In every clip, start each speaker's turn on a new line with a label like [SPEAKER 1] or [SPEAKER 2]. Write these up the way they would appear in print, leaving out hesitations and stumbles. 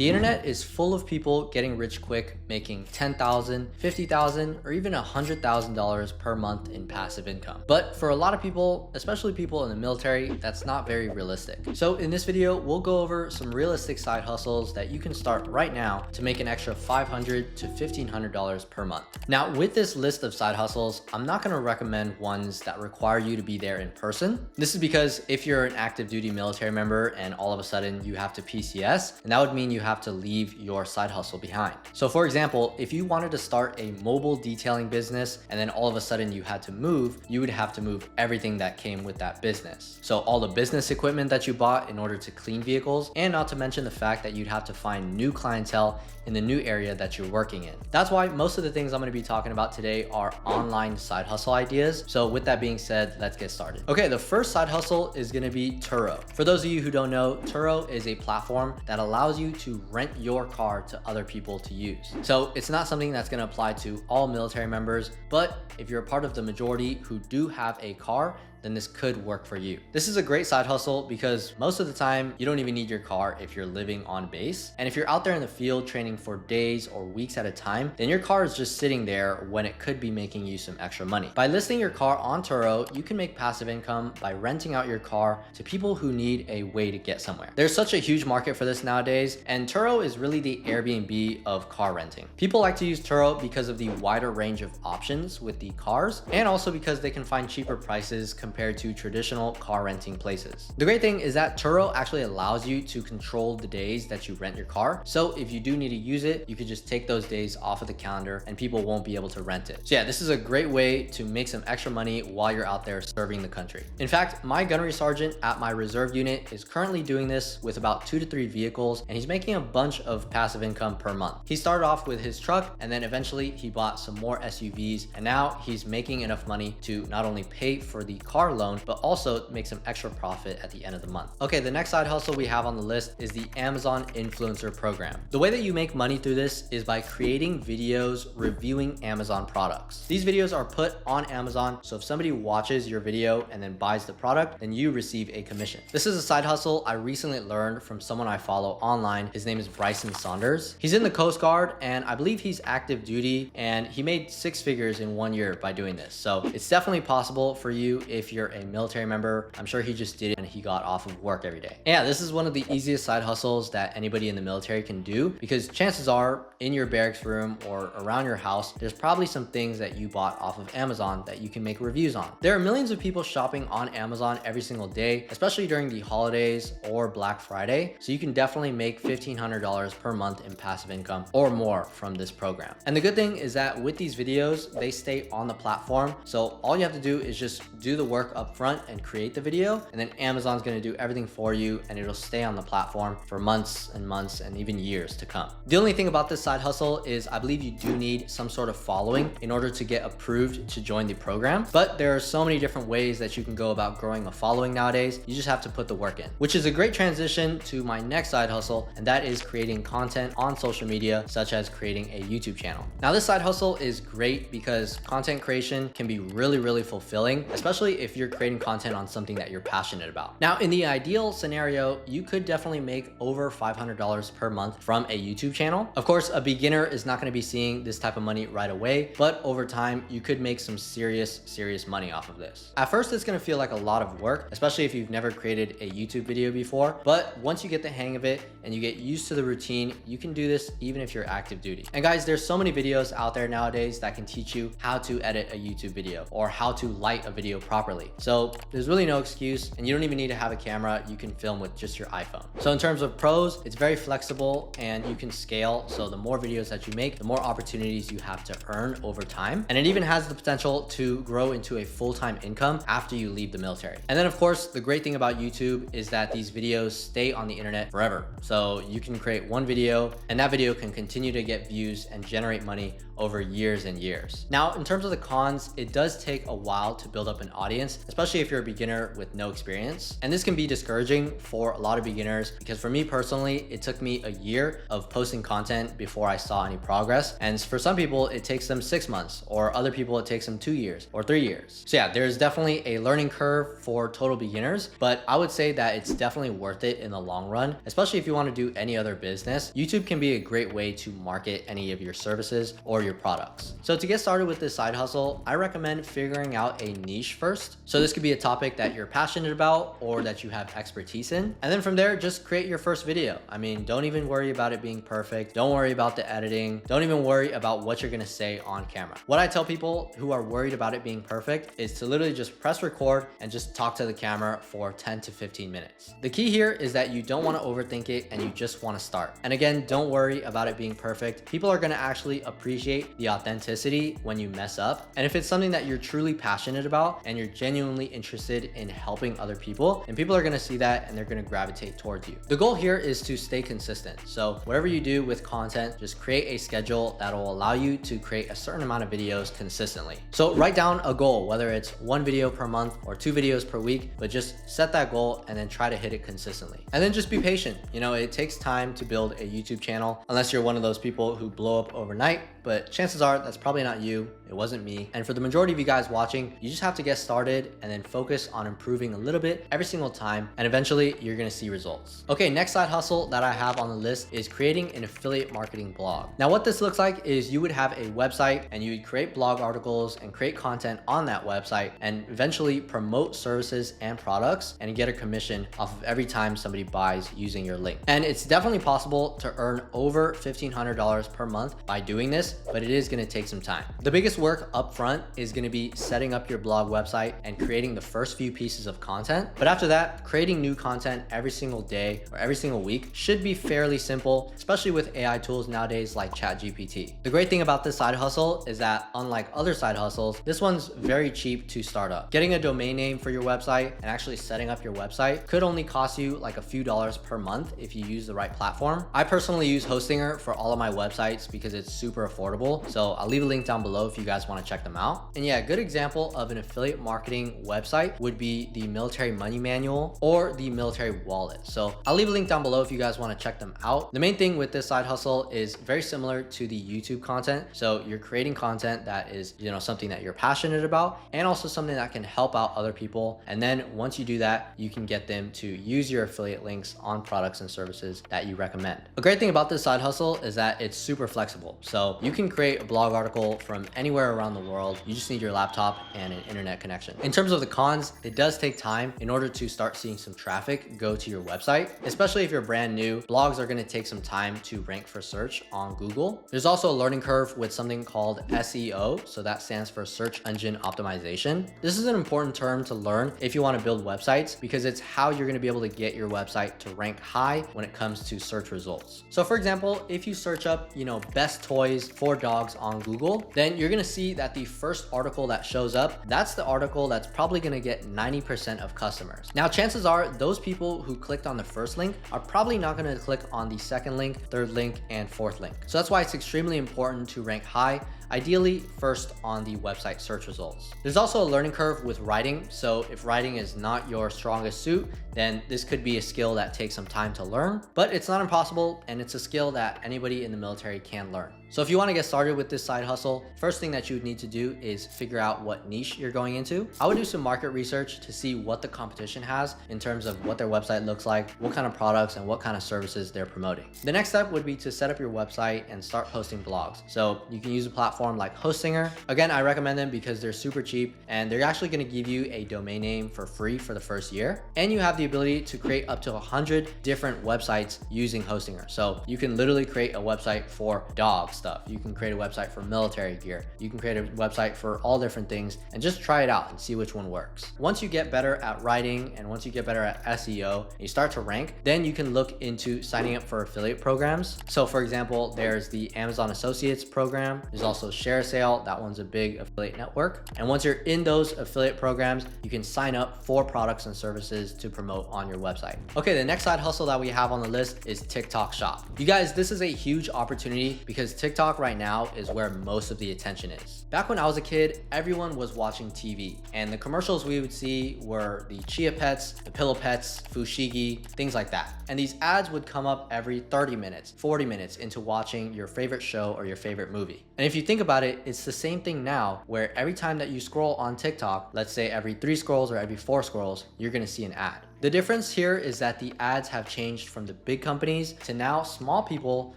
[SPEAKER 1] The internet is full of people getting rich quick, making $10,000, $50,000, or even $100,000 per month in passive income. But for a lot of people, especially people in the military, that's not very realistic. So in this video, we'll go over some realistic side hustles that you can start right now to make an extra $500 to $1,500 per month. Now, with this list of side hustles, I'm not going to recommend ones that require you to be there in person. This is because if you're an active duty military member and all of a sudden you have to PCS, and that would mean you have to leave your side hustle behind. So for example, if you wanted to start a mobile detailing business and then all of a sudden you had to move, you would have to move everything that came with that business. So all the business equipment that you bought in order to clean vehicles, and not to mention the fact that you'd have to find new clientele in the new area that you're working in. That's why most of the things I'm going to be talking about today are online side hustle ideas. So with that being said, let's get started. Okay, the first side hustle is going to be Turo. For those of you who don't know, Turo is a platform that allows you to rent your car to other people to use. So it's not something that's going to apply to all military members, but if you're a part of the majority who do have a car, then this could work for you. This is a great side hustle because most of the time you don't even need your car if you're living on base. And if you're out there in the field training for days or weeks at a time, then your car is just sitting there when it could be making you some extra money. By listing your car on Turo, you can make passive income by renting out your car to people who need a way to get somewhere. There's such a huge market for this nowadays, and Turo is really the Airbnb of car renting. People like to use Turo because of the wider range of options with the cars, and also because they can find cheaper prices compared to traditional car renting places. The great thing is that Turo actually allows you to control the days that you rent your car. So if you do need to use it, you could just take those days off of the calendar and people won't be able to rent it. So yeah, this is a great way to make some extra money while you're out there serving the country. In fact, my gunnery sergeant at my reserve unit is currently doing this with about 2 to 3 vehicles, and he's making a bunch of passive income per month. He started off with his truck, and then eventually he bought some more SUVs, and now he's making enough money to not only pay for the car loan, but also make some extra profit at the end of the month. Okay, the next side hustle we have on the list is the Amazon Influencer Program. The way that you make money through this is by creating videos reviewing Amazon products. These videos are put on Amazon, so if somebody watches your video and then buys the product, then you receive a commission. This is a side hustle I recently learned from someone I follow online. His name is Bryson Saunders. He's in the Coast Guard, and I believe he's active duty, and he made 6 figures in 1 year by doing this. So it's definitely possible for you if you're a military member. I'm sure he just did it and he got off of work every day. Yeah, this is one of the easiest side hustles that anybody in the military can do, because chances are in your barracks room or around your house, there's probably some things that you bought off of Amazon that you can make reviews on. There are millions of people shopping on Amazon every single day, especially during the holidays or Black Friday. So you can definitely make $1,500 per month in passive income or more from this program. And the good thing is that with these videos, they stay on the platform. So all you have to do is just do the work up front and create the video, and then Amazon's going to do everything for you, and it'll stay on the platform for months and months and even years to come. The only thing about this side hustle is I believe you do need some sort of following in order to get approved to join the program, but there are so many different ways that you can go about growing a following nowadays. You just have to put the work in, which is a great transition to my next side hustle, and that is creating content on social media, such as creating a YouTube channel. Now, this side hustle is great because content creation can be really fulfilling, especially if you're creating content on something that you're passionate about. Now, in the ideal scenario, you could definitely make over $500 per month from a YouTube channel. Of course, a beginner is not going to be seeing this type of money right away, but over time, you could make some serious money off of this. At first, it's going to feel like a lot of work, especially if you've never created a YouTube video before, but once you get the hang of it and you get used to the routine, you can do this even if you're active duty. And guys, there's so many videos out there nowadays that can teach you how to edit a YouTube video or how to light a video properly. So there's really no excuse, and you don't even need to have a camera. You can film with just your iPhone. So in terms of pros, it's very flexible and you can scale. So the more videos that you make, the more opportunities you have to earn over time. And it even has the potential to grow into a full-time income after you leave the military. And then of course, the great thing about YouTube is that these videos stay on the internet forever. So you can create one video and that video can continue to get views and generate money over years and years. Now, in terms of the cons, it does take a while to build up an audience. audience, especially if you're a beginner with no experience. And this can be discouraging for a lot of beginners because for me personally, it took me a year of posting content before I saw any progress. And for some people, it takes them 6 months, or other people, it takes them 2 years or 3 years. So yeah, there's definitely a learning curve for total beginners, but I would say that it's definitely worth it in the long run, especially if you want to do any other business. YouTube can be a great way to market any of your services or your products. So to get started with this side hustle, I recommend figuring out a niche first. So this could be a topic that you're passionate about or that you have expertise in. And then from there, just create your first video. I mean, don't even worry about it being perfect. Don't worry about the editing. Don't even worry about what you're gonna say on camera. What I tell people who are worried about it being perfect is to literally just press record and just talk to the camera for 10 to 15 minutes. The key here is that you don't wanna overthink it and you just wanna start. And again, don't worry about it being perfect. People are gonna actually appreciate the authenticity when you mess up. And if it's something that you're truly passionate about and you're genuinely interested in helping other people, and people are gonna see that and they're gonna gravitate towards you. The goal here is to stay consistent. So whatever you do with content, just create a schedule that will allow you to create a certain amount of videos consistently. So write down a goal, whether it's 1 video per month or 2 videos per week, but just set that goal and then try to hit it consistently. And then just be patient. You know, it takes time to build a YouTube channel, unless you're one of those people who blow up overnight, but chances are that's probably not you. It wasn't me. And for the majority of you guys watching, you just have to get started and then focus on improving a little bit every single time. And eventually you're gonna see results. Okay, next side hustle that I have on the list is creating an affiliate marketing blog. Now what this looks like is you would have a website and you would create blog articles and create content on that website and eventually promote services and products and get a commission off of every time somebody buys using your link. And it's definitely possible to earn over $1,500 per month by doing this, but it is gonna take some time. The biggest work up front is gonna be setting up your blog website and creating the first few pieces of content. But after that, creating new content every single day or every single week should be fairly simple, especially with AI tools nowadays like ChatGPT. The great thing about this side hustle is that unlike other side hustles, this one's very cheap to start up. Getting a domain name for your website and actually setting up your website could only cost you like a few dollars per month if you use the right platform. I personally use Hostinger for all of my websites because it's super affordable. So I'll leave a link down below if you guys want to check them out. And yeah, a good example of an affiliate marketing website would be the Military Money Manual or the Military Wallet. So I'll leave a link down below if you guys want to check them out. The main thing with this side hustle is very similar to the YouTube content. So you're creating content that is, you know, something that you're passionate about and also something that can help out other people. And then once you do that, you can get them to use your affiliate links on products and services that you recommend. A great thing about this side hustle is that it's super flexible. So you can create a blog article from anywhere around the world. You just need your laptop and an internet connection. In terms of the cons, it does take time in order to start seeing some traffic go to your website, especially if you're brand new. Blogs are gonna take some time to rank for search on Google. There's also a learning curve with something called SEO. So that stands for search engine optimization. This is an important term to learn if you want to build websites because it's how you're going to be able to get your website to rank high when it comes to search results. So for example, if you search up, you know, best toys for dogs on Google, then you're going to see that the first article that shows up, that's the article that's probably going to get 90% of customers. Now, chances are those people who clicked on the first link are probably not going to click on the second link, third link, and fourth link. So that's why it's extremely important to rank high, ideally first on the website search results. There's also a learning curve with writing. So if writing is not your strongest suit, then this could be a skill that takes some time to learn, but it's not impossible and it's a skill that anybody in the military can learn. So if you want to get started with this side hustle, first thing that you would need to do is figure out what niche you're going into. I would do some market research to see what the competition has in terms of what their website looks like, what kind of products and what kind of services they're promoting. The next step would be to set up your website and start posting blogs. So you can use a platform like Hostinger. Again, I recommend them because they're super cheap and they're actually going to give you a domain name for free for the first year. And you have the ability to create up to 100 different websites using Hostinger. So you can literally create a website for dogs stuff. You can create a website for military gear. You can create a website for all different things and just try it out and see which one works. Once you get better at writing and once you get better at SEO and you start to rank, then you can look into signing up for affiliate programs. So for example, there's the Amazon Associates program. There's also Share Sale. That one's a big affiliate network. And once you're in those affiliate programs, you can sign up for products and services to promote on your website. Okay, the next side hustle that we have on the list is TikTok Shop. You guys, this is a huge opportunity because TikTok right now is where most of the attention is. Back when I was a kid, everyone was watching TV, and the commercials we would see were the Chia Pets, the Pillow Pets, Fushigi, things like that. And these ads would come up every 30 minutes, 40 minutes into watching your favorite show or your favorite movie. And if you think about it, it's the same thing now, where every time that you scroll on TikTok, let's say every 3 scrolls or every 4 scrolls, you're gonna see an ad. The difference here is that the ads have changed from the big companies to now small people,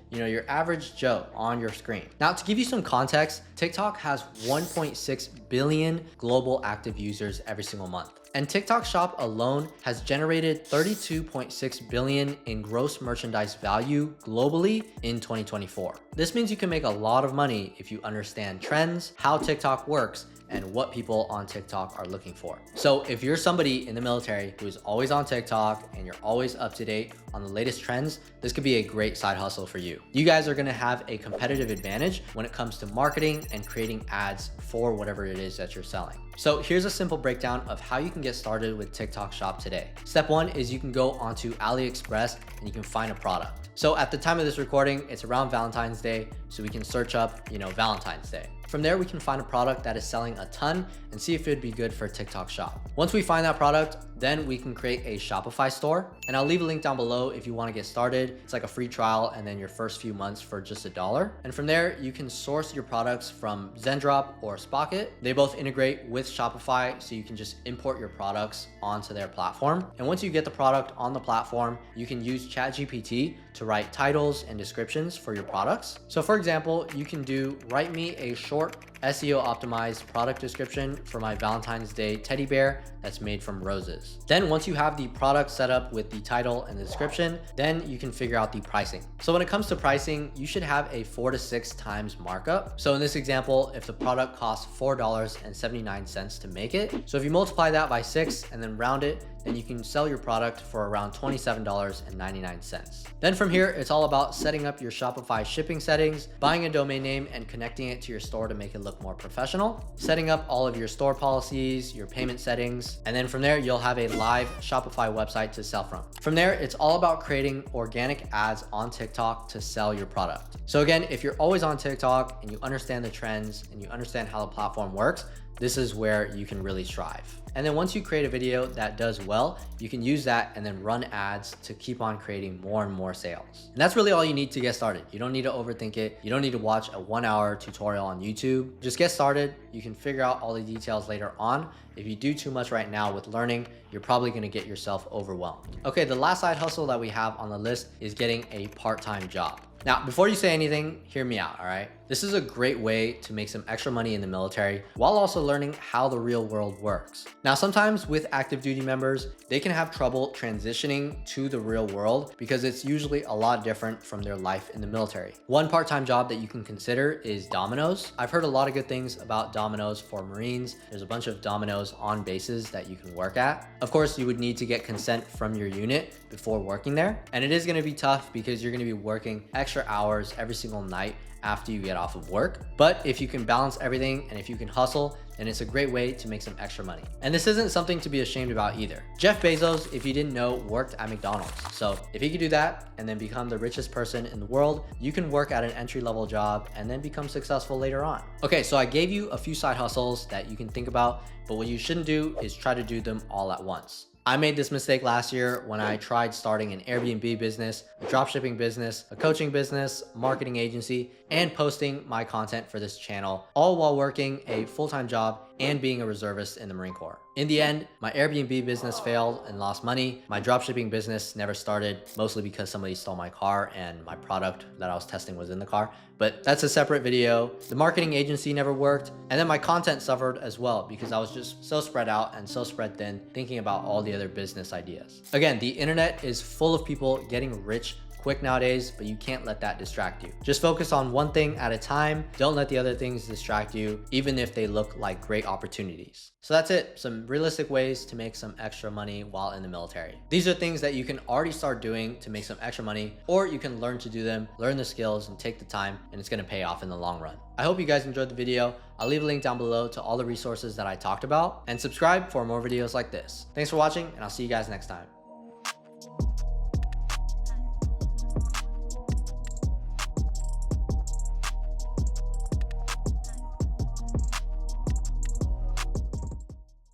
[SPEAKER 1] your average Joe on your screen. Now, to give you some context, TikTok has 1.6 billion global active users every single month. And TikTok Shop alone has generated 32.6 billion in gross merchandise value globally in 2024. This means you can make a lot of money if you understand trends, how TikTok works, and what people on TikTok are looking for. So if you're somebody in the military who is always on TikTok and you're always up to date on the latest trends, this could be a great side hustle for you. You guys are gonna have a competitive advantage when it comes to marketing and creating ads for whatever it is that you're selling. So here's a simple breakdown of how you can get started with TikTok Shop today. Step 1 is you can go onto AliExpress and you can find a product. So at the time of this recording, it's around Valentine's Day, so we can search up, Valentine's Day. From there, we can find a product that is selling a ton and see if it'd be good for TikTok Shop. Once we find that product, then we can create a Shopify store. And I'll leave a link down below if you want to get started. It's like a free trial and then your first few months for just $1. And from there, you can source your products from Zendrop or Spocket. They both integrate with Shopify, so you can just import your products onto their platform. And once you get the product on the platform, you can use ChatGPT to write titles and descriptions for your products. So for example, you can write me a short SEO optimized product description for my Valentine's Day teddy bear that's made from roses. Then once you have the product set up with the title and the description, then you can figure out the pricing. So when it comes to pricing, you should have a 4 to 6 times markup. So in this example, if the product costs $4.79 to make it, so if you multiply that by 6 and then round it, then you can sell your product for around $27.99. Then from here, it's all about setting up your Shopify shipping settings, buying a domain name and connecting it to your store to make it look more professional, setting up all of your store policies, your payment settings, and then from there, you'll have a live Shopify website to sell from. From there, it's all about creating organic ads on TikTok to sell your product. So again, if you're always on TikTok and you understand the trends and you understand how the platform works, this is where you can really strive. And then once you create a video that does well, you can use that and then run ads to keep on creating more and more sales. And that's really all you need to get started. You don't need to overthink it. You don't need to watch a 1-hour tutorial on YouTube. Just get started. You can figure out all the details later on. If you do too much right now with learning, you're probably gonna get yourself overwhelmed. Okay, the last side hustle that we have on the list is getting a part-time job. Now, before you say anything, hear me out, all right? This is a great way to make some extra money in the military while also learning how the real world works. Now, sometimes with active duty members, they can have trouble transitioning to the real world because it's usually a lot different from their life in the military. One part-time job that you can consider is Domino's. I've heard a lot of good things about Domino's for Marines. There's a bunch of Domino's on bases that you can work at. Of course, you would need to get consent from your unit before working there. And it is gonna be tough because you're gonna be working extra hours every single night after you get off of work. But if you can balance everything and if you can hustle, then it's a great way to make some extra money. And this isn't something to be ashamed about either. Jeff Bezos, if you didn't know, worked at McDonald's. So if he could do that and then become the richest person in the world, you can work at an entry-level job and then become successful later on. Okay, so I gave you a few side hustles that you can think about, but what you shouldn't do is try to do them all at once. I made this mistake last year when I tried starting an Airbnb business, a dropshipping business, a coaching business, marketing agency, and posting my content for this channel, all while working a full-time job and being a reservist in the Marine Corps. In the end, my Airbnb business failed and lost money. My dropshipping business never started, mostly because somebody stole my car and my product that I was testing was in the car. But that's a separate video. The marketing agency never worked. And then my content suffered as well because I was just so spread out and so spread thin thinking about all the other business ideas. Again, the internet is full of people getting rich quick nowadays, but you can't let that distract you. Just focus on one thing at a time. Don't let the other things distract you, even if they look like great opportunities. So that's it, some realistic ways to make some extra money while in the military. These are things that you can already start doing to make some extra money, or you can learn to do them, learn the skills, and take the time, and it's gonna pay off in the long run. I hope you guys enjoyed the video. I'll leave a link down below to all the resources that I talked about, and subscribe for more videos like this. Thanks for watching, and I'll see you guys next time.